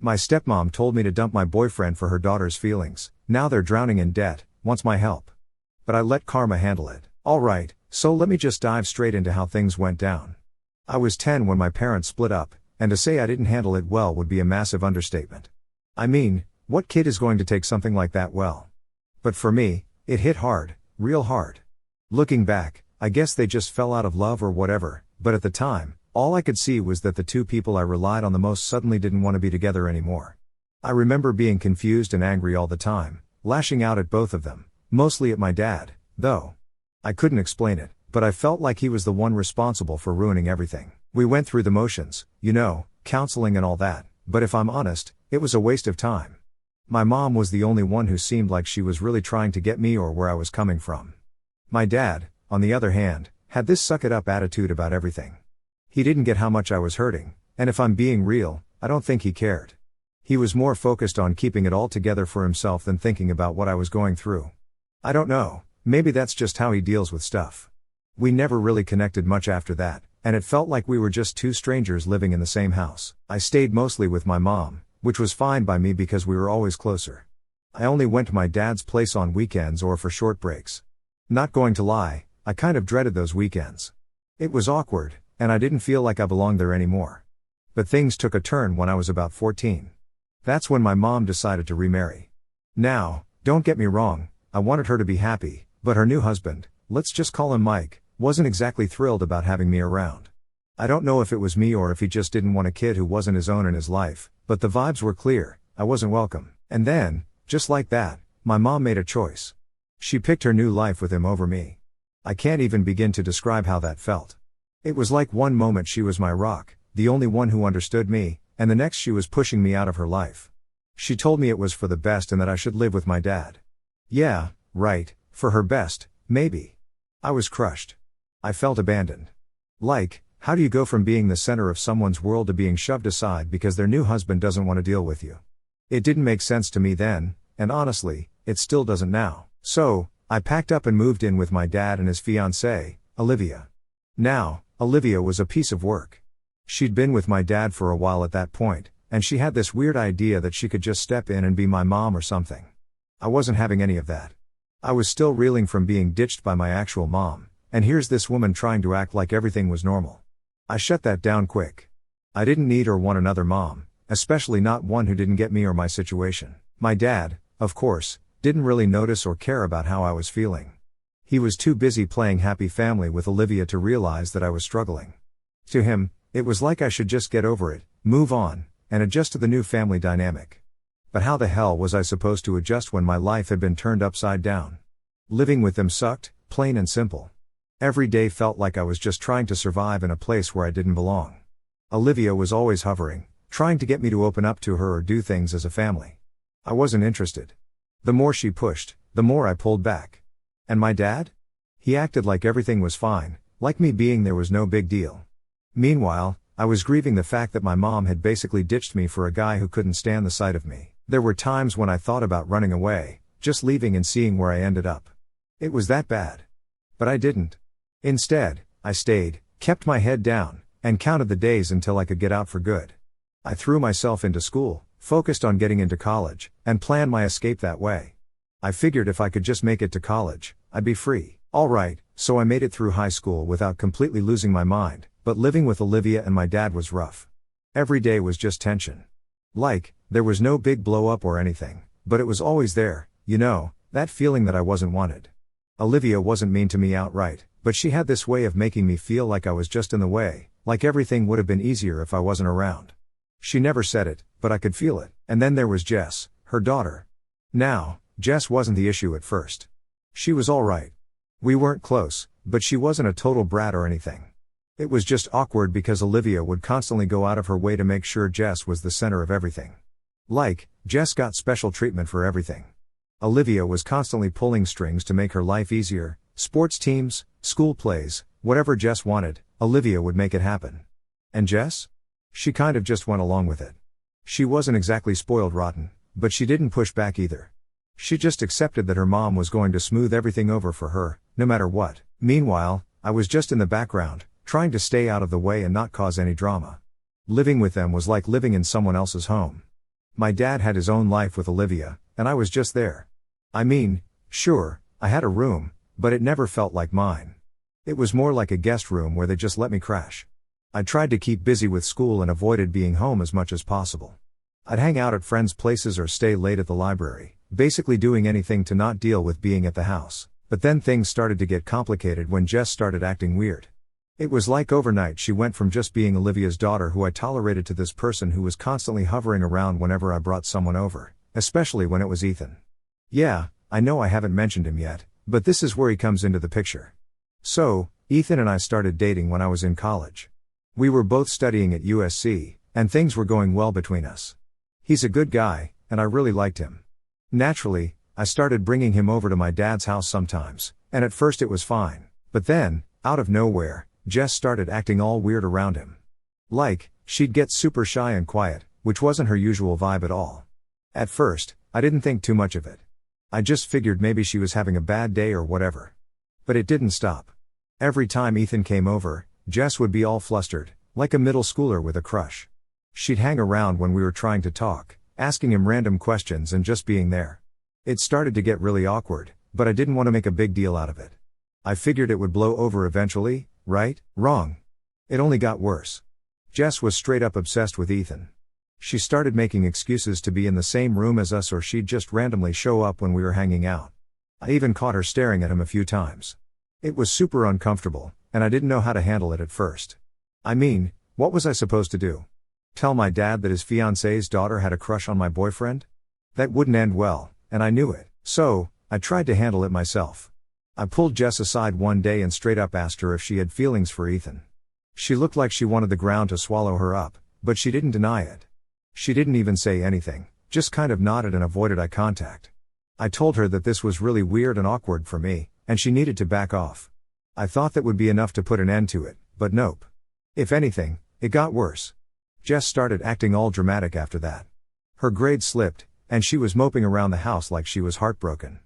My stepmom told me to dump my boyfriend for her daughter's feelings. Now they're drowning in debt, wants my help. But I let karma handle it. Alright, so let me just dive straight into how things went down. I was 10 when my parents split up, and to say I didn't handle it well would be a massive understatement. I mean, what kid is going to take something like that well? But for me, it hit hard, real hard. Looking back, I guess they just fell out of love or whatever, but at the time, all I could see was that the two people I relied on the most suddenly didn't want to be together anymore. I remember being confused and angry all the time, lashing out at both of them, mostly at my dad, though. I couldn't explain it, but I felt like he was the one responsible for ruining everything. We went through the motions, counseling and all that, but if I'm honest, it was a waste of time. My mom was the only one who seemed like she was really trying to get me or where I was coming from. My dad, on the other hand, had this suck-it-up attitude about everything. He didn't get how much I was hurting, and if I'm being real, I don't think he cared. He was more focused on keeping it all together for himself than thinking about what I was going through. I don't know, maybe that's just how he deals with stuff. We never really connected much after that, and it felt like we were just two strangers living in the same house. I stayed mostly with my mom, which was fine by me because we were always closer. I only went to my dad's place on weekends or for short breaks. Not going to lie, I kind of dreaded those weekends. It was awkward, and I didn't feel like I belonged there anymore. But things took a turn when I was about 14. That's when my mom decided to remarry. Now, don't get me wrong, I wanted her to be happy, but her new husband, let's just call him Mike, wasn't exactly thrilled about having me around. I don't know if it was me or if he just didn't want a kid who wasn't his own in his life, but the vibes were clear, I wasn't welcome. And then, just like that, my mom made a choice. She picked her new life with him over me. I can't even begin to describe how that felt. It was like one moment she was my rock, the only one who understood me, and the next she was pushing me out of her life. She told me it was for the best and that I should live with my dad. Yeah, right, for her best, maybe. I was crushed. I felt abandoned. Like, how do you go from being the center of someone's world to being shoved aside because their new husband doesn't want to deal with you? It didn't make sense to me then, and honestly, it still doesn't now. So, I packed up and moved in with my dad and his fiancée, Olivia. Now, Olivia was a piece of work. She'd been with my dad for a while at that point, and she had this weird idea that she could just step in and be my mom or something. I wasn't having any of that. I was still reeling from being ditched by my actual mom, and here's this woman trying to act like everything was normal. I shut that down quick. I didn't need or want another mom, especially not one who didn't get me or my situation. My dad, of course, didn't really notice or care about how I was feeling. He was too busy playing happy family with Olivia to realize that I was struggling. To him, it was like I should just get over it, move on, and adjust to the new family dynamic. But how the hell was I supposed to adjust when my life had been turned upside down? Living with them sucked, plain and simple. Every day felt like I was just trying to survive in a place where I didn't belong. Olivia was always hovering, trying to get me to open up to her or do things as a family. I wasn't interested. The more she pushed, the more I pulled back. And my dad? He acted like everything was fine, like me being there was no big deal. Meanwhile, I was grieving the fact that my mom had basically ditched me for a guy who couldn't stand the sight of me. There were times when I thought about running away, just leaving and seeing where I ended up. It was that bad. But I didn't. Instead, I stayed, kept my head down, and counted the days until I could get out for good. I threw myself into school, focused on getting into college, and planned my escape that way. I figured if I could just make it to college, I'd be free. Alright, so I made it through high school without completely losing my mind, but living with Olivia and my dad was rough. Every day was just tension. Like, there was no big blow up or anything, but it was always there, that feeling that I wasn't wanted. Olivia wasn't mean to me outright, but she had this way of making me feel like I was just in the way, like everything would have been easier if I wasn't around. She never said it, but I could feel it. And then there was Jess, her daughter. Now, Jess wasn't the issue at first. She was alright. We weren't close, but she wasn't a total brat or anything. It was just awkward because Olivia would constantly go out of her way to make sure Jess was the center of everything. Like, Jess got special treatment for everything. Olivia was constantly pulling strings to make her life easier, sports teams, school plays, whatever Jess wanted, Olivia would make it happen. And Jess? She kind of just went along with it. She wasn't exactly spoiled rotten, but she didn't push back either. She just accepted that her mom was going to smooth everything over for her, no matter what. Meanwhile, I was just in the background, trying to stay out of the way and not cause any drama. Living with them was like living in someone else's home. My dad had his own life with Olivia, and I was just there. I mean, sure, I had a room, but it never felt like mine. It was more like a guest room where they just let me crash. I tried to keep busy with school and avoided being home as much as possible. I'd hang out at friends' places or stay late at the library, basically doing anything to not deal with being at the house. But then things started to get complicated when Jess started acting weird. It was like overnight she went from just being Olivia's daughter who I tolerated to this person who was constantly hovering around whenever I brought someone over, especially when it was Ethan. Yeah, I know I haven't mentioned him yet, but this is where he comes into the picture. So, Ethan and I started dating when I was in college. We were both studying at USC, and things were going well between us. He's a good guy, and I really liked him. Naturally, I started bringing him over to my dad's house sometimes, and at first it was fine. But then, out of nowhere, Jess started acting all weird around him. Like, she'd get super shy and quiet, which wasn't her usual vibe at all. At first, I didn't think too much of it. I just figured maybe she was having a bad day or whatever. But it didn't stop. Every time Ethan came over, Jess would be all flustered, like a middle schooler with a crush. She'd hang around when we were trying to talk, asking him random questions and just being there. It started to get really awkward, but I didn't want to make a big deal out of it. I figured it would blow over eventually, right? Wrong. It only got worse. Jess was straight up obsessed with Ethan. She started making excuses to be in the same room as us, or she'd just randomly show up when we were hanging out. I even caught her staring at him a few times. It was super uncomfortable, and I didn't know how to handle it at first. I mean, what was I supposed to do? Tell my dad that his fiancée's daughter had a crush on my boyfriend? That wouldn't end well, and I knew it. So, I tried to handle it myself. I pulled Jess aside one day and straight up asked her if she had feelings for Ethan. She looked like she wanted the ground to swallow her up, but she didn't deny it. She didn't even say anything, just kind of nodded and avoided eye contact. I told her that this was really weird and awkward for me, and she needed to back off. I thought that would be enough to put an end to it, but nope. If anything, it got worse. Jess started acting all dramatic after that. Her grades slipped, and she was moping around the house like she was heartbroken.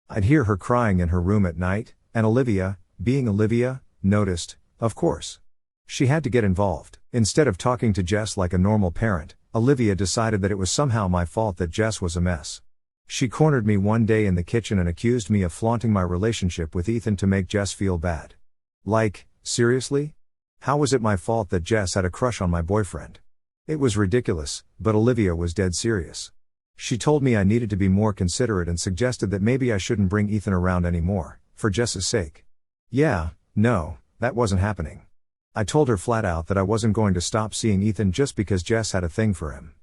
I'd hear her crying in her room at night, and Olivia, being Olivia, noticed, of course. She had to get involved. Instead of talking to Jess like a normal parent, Olivia decided that it was somehow my fault that Jess was a mess. She cornered me one day in the kitchen and accused me of flaunting my relationship with Ethan to make Jess feel bad. Like, seriously? How was it my fault that Jess had a crush on my boyfriend? It was ridiculous, but Olivia was dead serious. She told me I needed to be more considerate and suggested that maybe I shouldn't bring Ethan around anymore, for Jess's sake. Yeah, no, that wasn't happening. I told her flat out that I wasn't going to stop seeing Ethan just because Jess had a thing for him.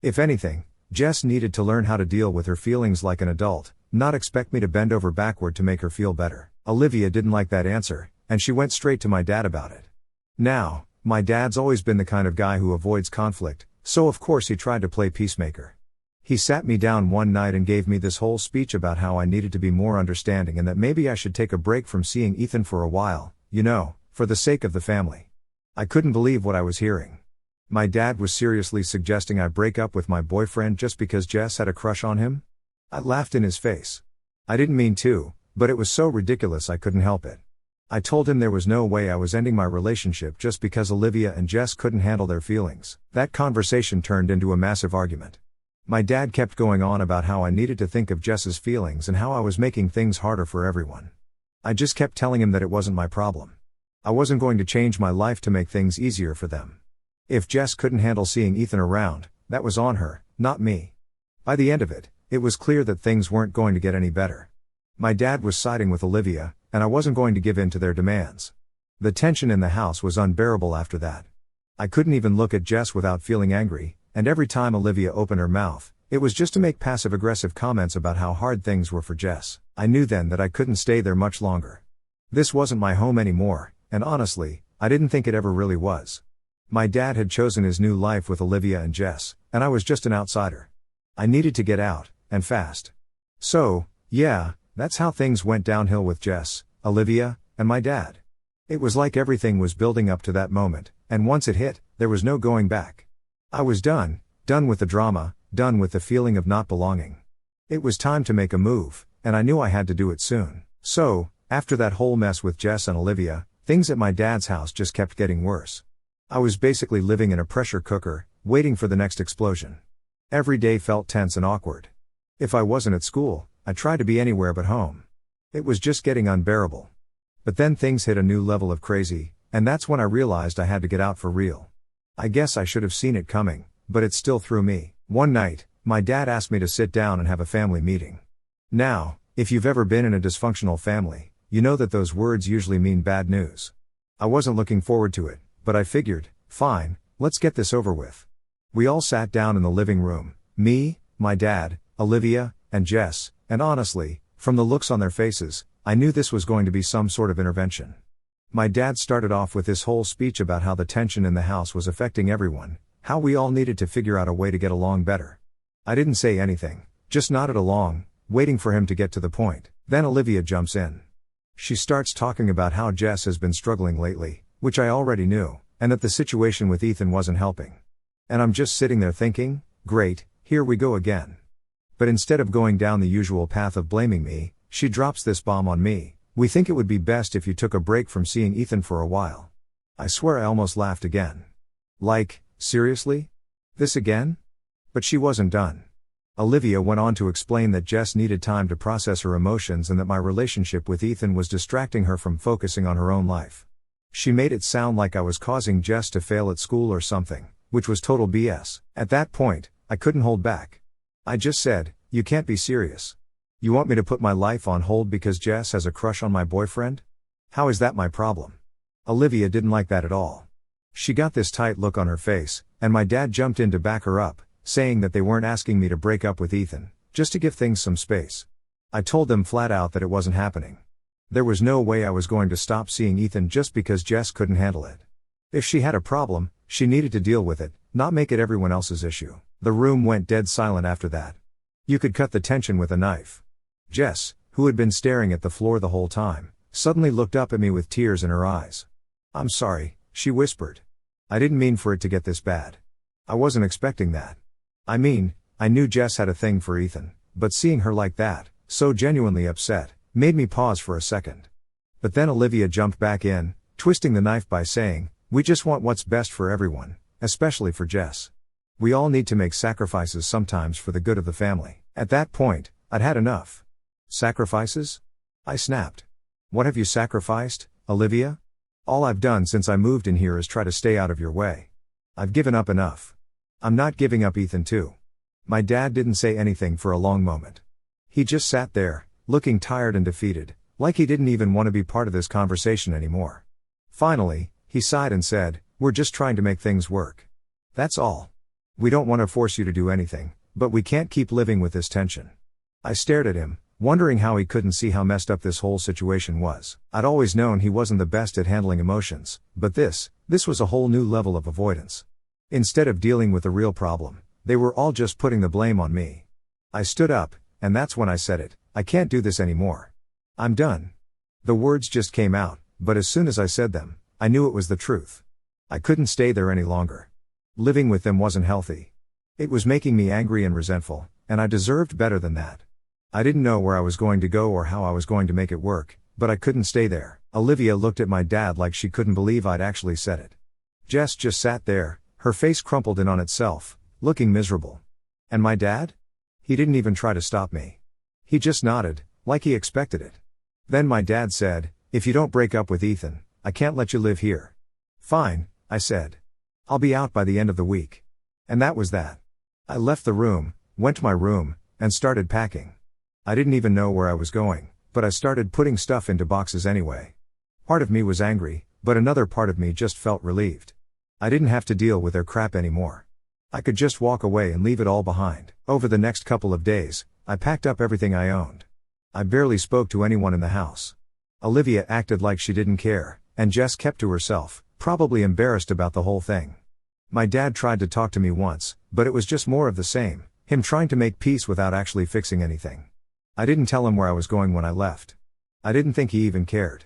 If anything, Jess needed to learn how to deal with her feelings like an adult, not expect me to bend over backward to make her feel better. Olivia didn't like that answer, and she went straight to my dad about it. Now, my dad's always been the kind of guy who avoids conflict, so of course he tried to play peacemaker. He sat me down one night and gave me this whole speech about how I needed to be more understanding and that maybe I should take a break from seeing Ethan for a while, for the sake of the family. I couldn't believe what I was hearing. My dad was seriously suggesting I break up with my boyfriend just because Jess had a crush on him? I laughed in his face. I didn't mean to, but it was so ridiculous I couldn't help it. I told him there was no way I was ending my relationship just because Olivia and Jess couldn't handle their feelings. That conversation turned into a massive argument. My dad kept going on about how I needed to think of Jess's feelings and how I was making things harder for everyone. I just kept telling him that it wasn't my problem. I wasn't going to change my life to make things easier for them. If Jess couldn't handle seeing Ethan around, that was on her, not me. By the end of it, it was clear that things weren't going to get any better. My dad was siding with Olivia, and I wasn't going to give in to their demands. The tension in the house was unbearable after that. I couldn't even look at Jess without feeling angry, and every time Olivia opened her mouth, it was just to make passive-aggressive comments about how hard things were for Jess. I knew then that I couldn't stay there much longer. This wasn't my home anymore, and honestly, I didn't think it ever really was. My dad had chosen his new life with Olivia and Jess, and I was just an outsider. I needed to get out, and fast. So, yeah, that's how things went downhill with Jess, Olivia, and my dad. It was like everything was building up to that moment, and once it hit, there was no going back. I was done with the drama, done with the feeling of not belonging. It was time to make a move, and I knew I had to do it soon. So, after that whole mess with Jess and Olivia, things at my dad's house just kept getting worse. I was basically living in a pressure cooker, waiting for the next explosion. Every day felt tense and awkward. If I wasn't at school, I tried to be anywhere but home. It was just getting unbearable. But then things hit a new level of crazy, and that's when I realized I had to get out for real. I guess I should have seen it coming, but it still threw me. One night, my dad asked me to sit down and have a family meeting. Now, if you've ever been in a dysfunctional family, you know that those words usually mean bad news. I wasn't looking forward to it, but I figured, fine, let's get this over with. We all sat down in the living room, me, my dad, Olivia, and Jess, and honestly, from the looks on their faces, I knew this was going to be some sort of intervention. My dad started off with this whole speech about how the tension in the house was affecting everyone, how we all needed to figure out a way to get along better. I didn't say anything, just nodded along, waiting for him to get to the point. Then Olivia jumps in. She starts talking about how Jess has been struggling lately, which I already knew, and that the situation with Ethan wasn't helping. And I'm just sitting there thinking, great, here we go again. But instead of going down the usual path of blaming me, she drops this bomb on me. We think it would be best if you took a break from seeing Ethan for a while. I swear I almost laughed again. Like, seriously? This again? But she wasn't done. Olivia went on to explain that Jess needed time to process her emotions and that my relationship with Ethan was distracting her from focusing on her own life. She made it sound like I was causing Jess to fail at school or something, which was total BS. At that point, I couldn't hold back. I just said, you can't be serious. You want me to put my life on hold because Jess has a crush on my boyfriend? How is that my problem? Olivia didn't like that at all. She got this tight look on her face, and my dad jumped in to back her up, saying that they weren't asking me to break up with Ethan, just to give things some space. I told them flat out that it wasn't happening. There was no way I was going to stop seeing Ethan just because Jess couldn't handle it. If she had a problem, she needed to deal with it, not make it everyone else's issue. The room went dead silent after that. You could cut the tension with a knife. Jess, who had been staring at the floor the whole time, suddenly looked up at me with tears in her eyes. "I'm sorry," she whispered. "I didn't mean for it to get this bad. I wasn't expecting that. I mean, I knew Jess had a thing for Ethan, but seeing her like that, so genuinely upset, made me pause for a second." But then Olivia jumped back in, twisting the knife by saying, "We just want what's best for everyone, especially for Jess. We all need to make sacrifices sometimes for the good of the family." At that point, I'd had enough. Sacrifices? I snapped. "What have you sacrificed, Olivia? All I've done since I moved in here is try to stay out of your way. I've given up enough. I'm not giving up Ethan too." My dad didn't say anything for a long moment. He just sat there, looking tired and defeated, like he didn't even want to be part of this conversation anymore. Finally, he sighed and said, "We're just trying to make things work. That's all. We don't want to force you to do anything, but we can't keep living with this tension." I stared at him, wondering how he couldn't see how messed up this whole situation was. I'd always known he wasn't the best at handling emotions, but this was a whole new level of avoidance. Instead of dealing with the real problem, they were all just putting the blame on me. I stood up, and that's when I said it, "I can't do this anymore. I'm done." The words just came out, but as soon as I said them, I knew it was the truth. I couldn't stay there any longer. Living with them wasn't healthy. It was making me angry and resentful, and I deserved better than that. I didn't know where I was going to go or how I was going to make it work, but I couldn't stay there. Olivia looked at my dad like she couldn't believe I'd actually said it. Jess just sat there, her face crumpled in on itself, looking miserable. And my dad? He didn't even try to stop me. He just nodded, like he expected it. Then my dad said, "If you don't break up with Ethan, I can't let you live here." "Fine," I said. "I'll be out by the end of the week." And that was that. I left the room, went to my room, and started packing. I didn't even know where I was going, but I started putting stuff into boxes anyway. Part of me was angry, but another part of me just felt relieved. I didn't have to deal with their crap anymore. I could just walk away and leave it all behind. Over the next couple of days, I packed up everything I owned. I barely spoke to anyone in the house. Olivia acted like she didn't care, and Jess kept to herself, probably embarrassed about the whole thing. My dad tried to talk to me once, but it was just more of the same, him trying to make peace without actually fixing anything. I didn't tell him where I was going when I left. I didn't think he even cared.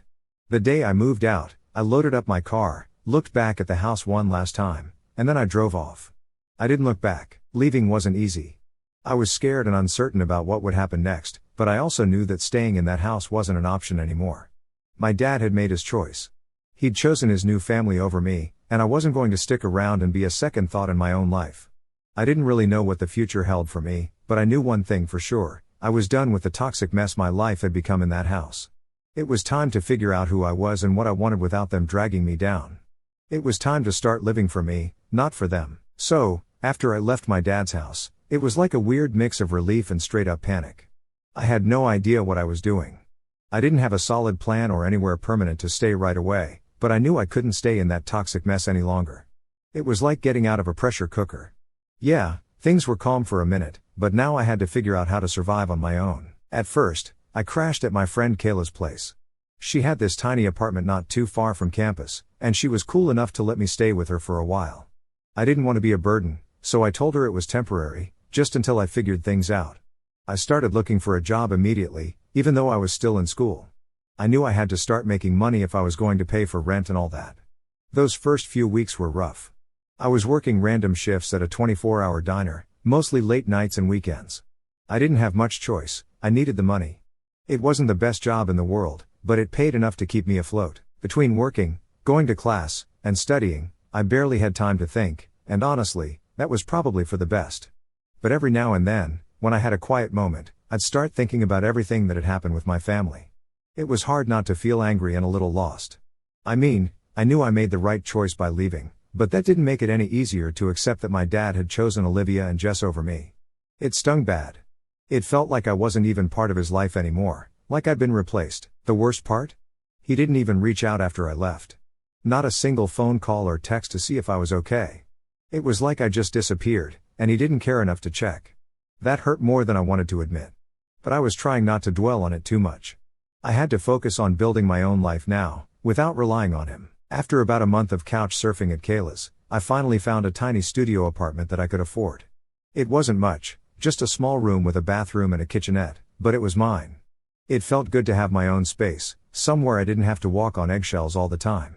The day I moved out, I loaded up my car, looked back at the house one last time, and then I drove off. I didn't look back. Leaving wasn't easy. I was scared and uncertain about what would happen next, but I also knew that staying in that house wasn't an option anymore. My dad had made his choice. He'd chosen his new family over me, and I wasn't going to stick around and be a second thought in my own life. I didn't really know what the future held for me, but I knew one thing for sure: I was done with the toxic mess my life had become in that house. It was time to figure out who I was and what I wanted without them dragging me down. It was time to start living for me, not for them. So, after I left my dad's house, it was like a weird mix of relief and straight-up panic. I had no idea what I was doing. I didn't have a solid plan or anywhere permanent to stay right away, but I knew I couldn't stay in that toxic mess any longer. It was like getting out of a pressure cooker. Yeah, things were calm for a minute, but now I had to figure out how to survive on my own. At first, I crashed at my friend Kayla's place. She had this tiny apartment not too far from campus, and she was cool enough to let me stay with her for a while. I didn't want to be a burden, so I told her it was temporary, just until I figured things out. I started looking for a job immediately, even though I was still in school. I knew I had to start making money if I was going to pay for rent and all that. Those first few weeks were rough. I was working random shifts at a 24-hour diner, mostly late nights and weekends. I didn't have much choice, I needed the money. It wasn't the best job in the world, but it paid enough to keep me afloat. Between working, going to class, and studying, I barely had time to think, and honestly, that was probably for the best. But every now and then, when I had a quiet moment, I'd start thinking about everything that had happened with my family. It was hard not to feel angry and a little lost. I mean, I knew I made the right choice by leaving, but that didn't make it any easier to accept that my dad had chosen Olivia and Jess over me. It stung bad. It felt like I wasn't even part of his life anymore, like I'd been replaced. The worst part? He didn't even reach out after I left. Not a single phone call or text to see if I was okay. It was like I just disappeared, and he didn't care enough to check. That hurt more than I wanted to admit. But I was trying not to dwell on it too much. I had to focus on building my own life now, without relying on him. After about a month of couch surfing at Kayla's, I finally found a tiny studio apartment that I could afford. It wasn't much, just a small room with a bathroom and a kitchenette, but it was mine. It felt good to have my own space, somewhere I didn't have to walk on eggshells all the time.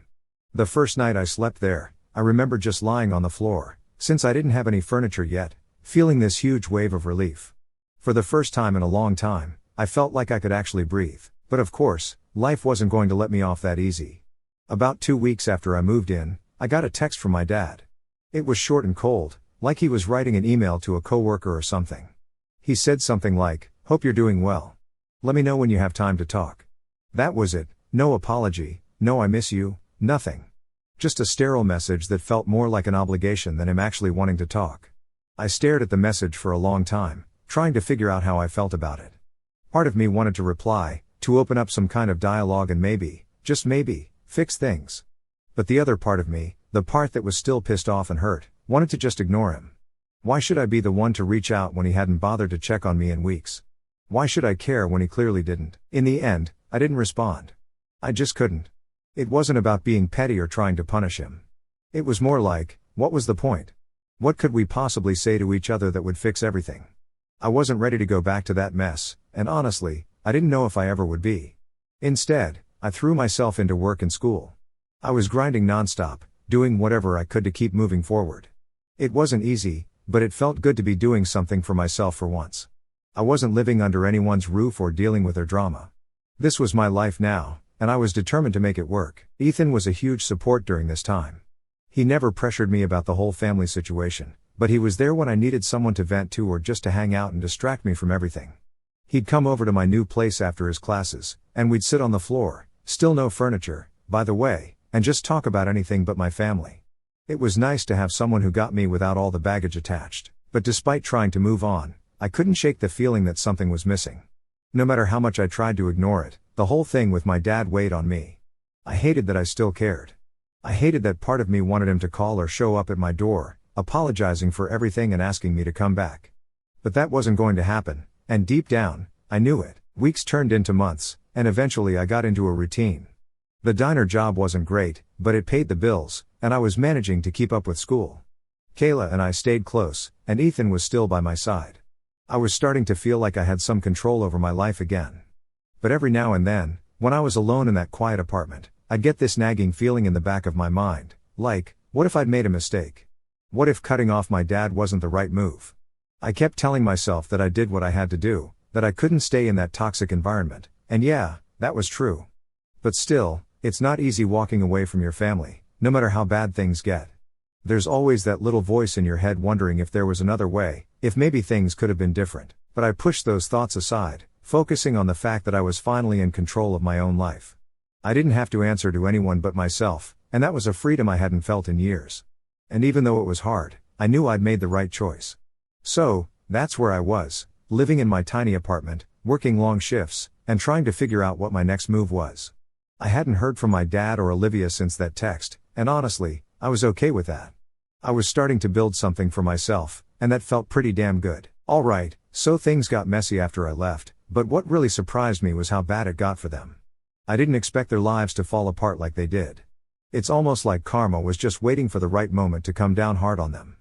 The first night I slept there, I remember just lying on the floor, since I didn't have any furniture yet, feeling this huge wave of relief. For the first time in a long time, I felt like I could actually breathe. But of course, life wasn't going to let me off that easy. About 2 weeks after I moved in, I got a text from my dad. It was short and cold, like he was writing an email to a coworker or something. He said something like, "Hope you're doing well. Let me know when you have time to talk." That was it. No apology, no "I miss you," nothing. Just a sterile message that felt more like an obligation than him actually wanting to talk. I stared at the message for a long time, trying to figure out how I felt about it. Part of me wanted to reply, to open up some kind of dialogue and maybe, just maybe, fix things. But the other part of me, the part that was still pissed off and hurt, wanted to just ignore him. Why should I be the one to reach out when he hadn't bothered to check on me in weeks? Why should I care when he clearly didn't? In the end, I didn't respond. I just couldn't. It wasn't about being petty or trying to punish him. It was more like, what was the point? What could we possibly say to each other that would fix everything? I wasn't ready to go back to that mess, and honestly, I didn't know if I ever would be. Instead, I threw myself into work and school. I was grinding nonstop, doing whatever I could to keep moving forward. It wasn't easy, but it felt good to be doing something for myself for once. I wasn't living under anyone's roof or dealing with their drama. This was my life now, and I was determined to make it work. Ethan was a huge support during this time. He never pressured me about the whole family situation, but he was there when I needed someone to vent to or just to hang out and distract me from everything. He'd come over to my new place after his classes, and we'd sit on the floor, still no furniture, by the way, and just talk about anything but my family. It was nice to have someone who got me without all the baggage attached, but despite trying to move on, I couldn't shake the feeling that something was missing. No matter how much I tried to ignore it, the whole thing with my dad weighed on me. I hated that I still cared. I hated that part of me wanted him to call or show up at my door, apologizing for everything and asking me to come back. But that wasn't going to happen, and deep down, I knew it. Weeks turned into months, and eventually I got into a routine. The diner job wasn't great, but it paid the bills, and I was managing to keep up with school. Kayla and I stayed close, and Ethan was still by my side. I was starting to feel like I had some control over my life again. But every now and then, when I was alone in that quiet apartment, I'd get this nagging feeling in the back of my mind, like, what if I'd made a mistake? What if cutting off my dad wasn't the right move? I kept telling myself that I did what I had to do, that I couldn't stay in that toxic environment, and yeah, that was true. But still, it's not easy walking away from your family, no matter how bad things get. There's always that little voice in your head wondering if there was another way, if maybe things could have been different. But I pushed those thoughts aside, focusing on the fact that I was finally in control of my own life. I didn't have to answer to anyone but myself, and that was a freedom I hadn't felt in years. And even though it was hard, I knew I'd made the right choice. So, that's where I was, living in my tiny apartment, working long shifts, and trying to figure out what my next move was. I hadn't heard from my dad or Olivia since that text, and honestly, I was okay with that. I was starting to build something for myself, and that felt pretty damn good. Alright, so things got messy after I left, but what really surprised me was how bad it got for them. I didn't expect their lives to fall apart like they did. It's almost like karma was just waiting for the right moment to come down hard on them.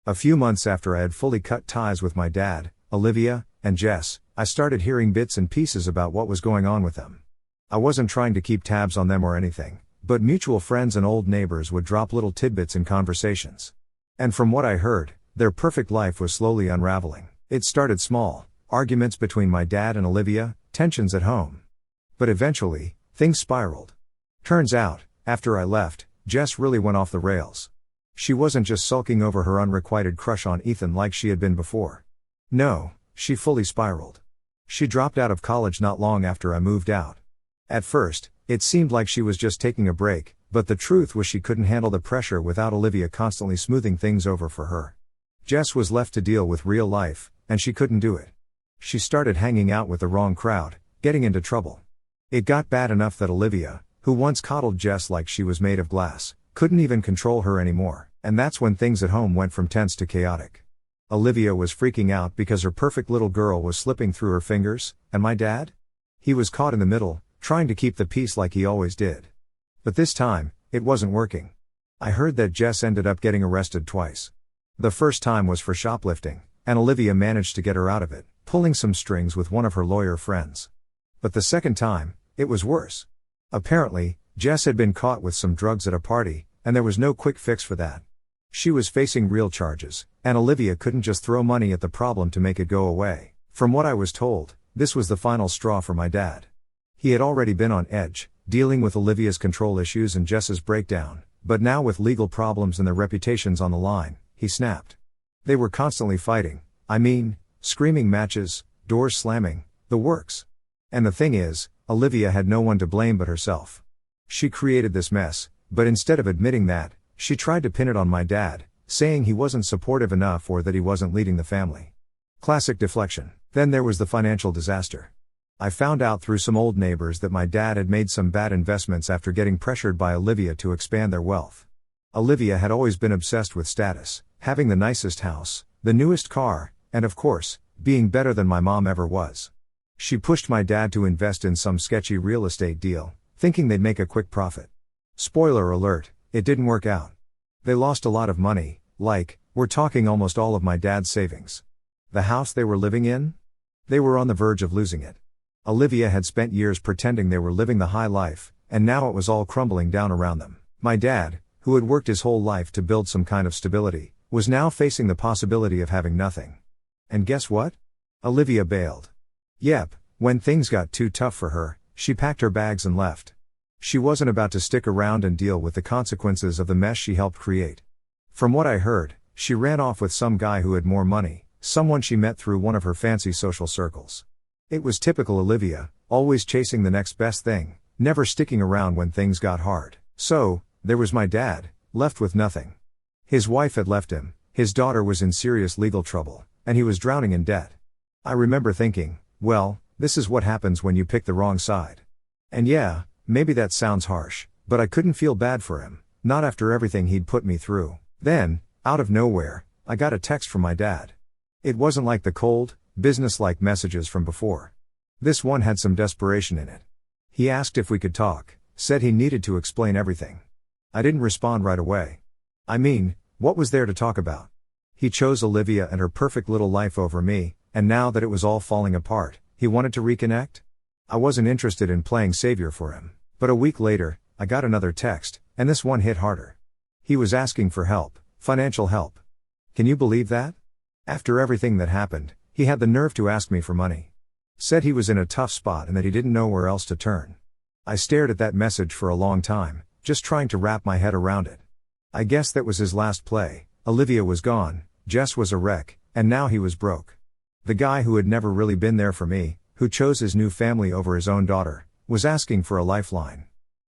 A few months after I had fully cut ties with my dad, Olivia, and Jess, I started hearing bits and pieces about what was going on with them. I wasn't trying to keep tabs on them or anything, but mutual friends and old neighbors would drop little tidbits in conversations. And from what I heard, their perfect life was slowly unraveling. It started small, arguments between my dad and Olivia, tensions at home. But eventually, things spiraled. Turns out, after I left, Jess really went off the rails. She wasn't just sulking over her unrequited crush on Ethan like she had been before. No, she fully spiraled. She dropped out of college not long after I moved out. At first, it seemed like she was just taking a break, but the truth was she couldn't handle the pressure without Olivia constantly smoothing things over for her. Jess was left to deal with real life, and she couldn't do it. She started hanging out with the wrong crowd, getting into trouble. It got bad enough that Olivia, who once coddled Jess like she was made of glass, couldn't even control her anymore, and that's when things at home went from tense to chaotic. Olivia was freaking out because her perfect little girl was slipping through her fingers, and my dad? He was caught in the middle, trying to keep the peace like he always did. But this time, it wasn't working. I heard that Jess ended up getting arrested twice. The first time was for shoplifting, and Olivia managed to get her out of it, pulling some strings with one of her lawyer friends. But the second time, it was worse. Apparently, Jess had been caught with some drugs at a party, and there was no quick fix for that. She was facing real charges, and Olivia couldn't just throw money at the problem to make it go away. From what I was told, this was the final straw for my dad. He had already been on edge, dealing with Olivia's control issues and Jess's breakdown, but now with legal problems and their reputations on the line, he snapped. They were constantly fighting, screaming matches, doors slamming, the works. And the thing is, Olivia had no one to blame but herself. She created this mess, but instead of admitting that, she tried to pin it on my dad, saying he wasn't supportive enough or that he wasn't leading the family. Classic deflection. Then there was the financial disaster. I found out through some old neighbors that my dad had made some bad investments after getting pressured by Olivia to expand their wealth. Olivia had always been obsessed with status, having the nicest house, the newest car, and of course, being better than my mom ever was. She pushed my dad to invest in some sketchy real estate deal, thinking they'd make a quick profit. Spoiler alert, it didn't work out. They lost a lot of money, we're talking almost all of my dad's savings. The house they were living in? They were on the verge of losing it. Olivia had spent years pretending they were living the high life, and now it was all crumbling down around them. My dad, who had worked his whole life to build some kind of stability, was now facing the possibility of having nothing. And guess what? Olivia bailed. Yep, when things got too tough for her, she packed her bags and left. She wasn't about to stick around and deal with the consequences of the mess she helped create. From what I heard, she ran off with some guy who had more money, someone she met through one of her fancy social circles. It was typical Olivia, always chasing the next best thing, never sticking around when things got hard. So, there was my dad, left with nothing. His wife had left him, his daughter was in serious legal trouble, and he was drowning in debt. I remember thinking, well, this is what happens when you pick the wrong side. And yeah, maybe that sounds harsh, but I couldn't feel bad for him, not after everything he'd put me through. Then, out of nowhere, I got a text from my dad. It wasn't like the cold, business-like messages from before. This one had some desperation in it. He asked if we could talk, said he needed to explain everything. I didn't respond right away. What was there to talk about? He chose Olivia and her perfect little life over me, and now that it was all falling apart, he wanted to reconnect? I wasn't interested in playing savior for him. But a week later, I got another text, and this one hit harder. He was asking for help, financial help. Can you believe that? After everything that happened, he had the nerve to ask me for money. Said he was in a tough spot and that he didn't know where else to turn. I stared at that message for a long time, just trying to wrap my head around it. I guess that was his last play. Olivia was gone, Jess was a wreck, and now he was broke. The guy who had never really been there for me, who chose his new family over his own daughter, was asking for a lifeline.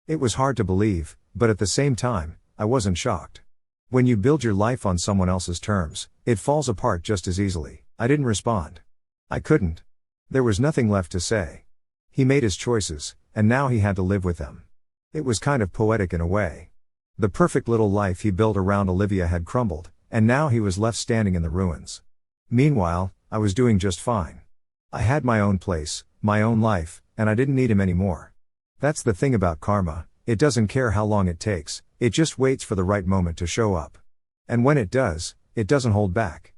It was hard to believe, but at the same time, I wasn't shocked. When you build your life on someone else's terms, it falls apart just as easily. I didn't respond. I couldn't. There was nothing left to say. He made his choices, and now he had to live with them. It was kind of poetic in a way. The perfect little life he built around Olivia had crumbled, and now he was left standing in the ruins. Meanwhile, I was doing just fine. I had my own place, my own life, and I didn't need him anymore. That's the thing about karma, it doesn't care how long it takes, it just waits for the right moment to show up. And when it does, it doesn't hold back.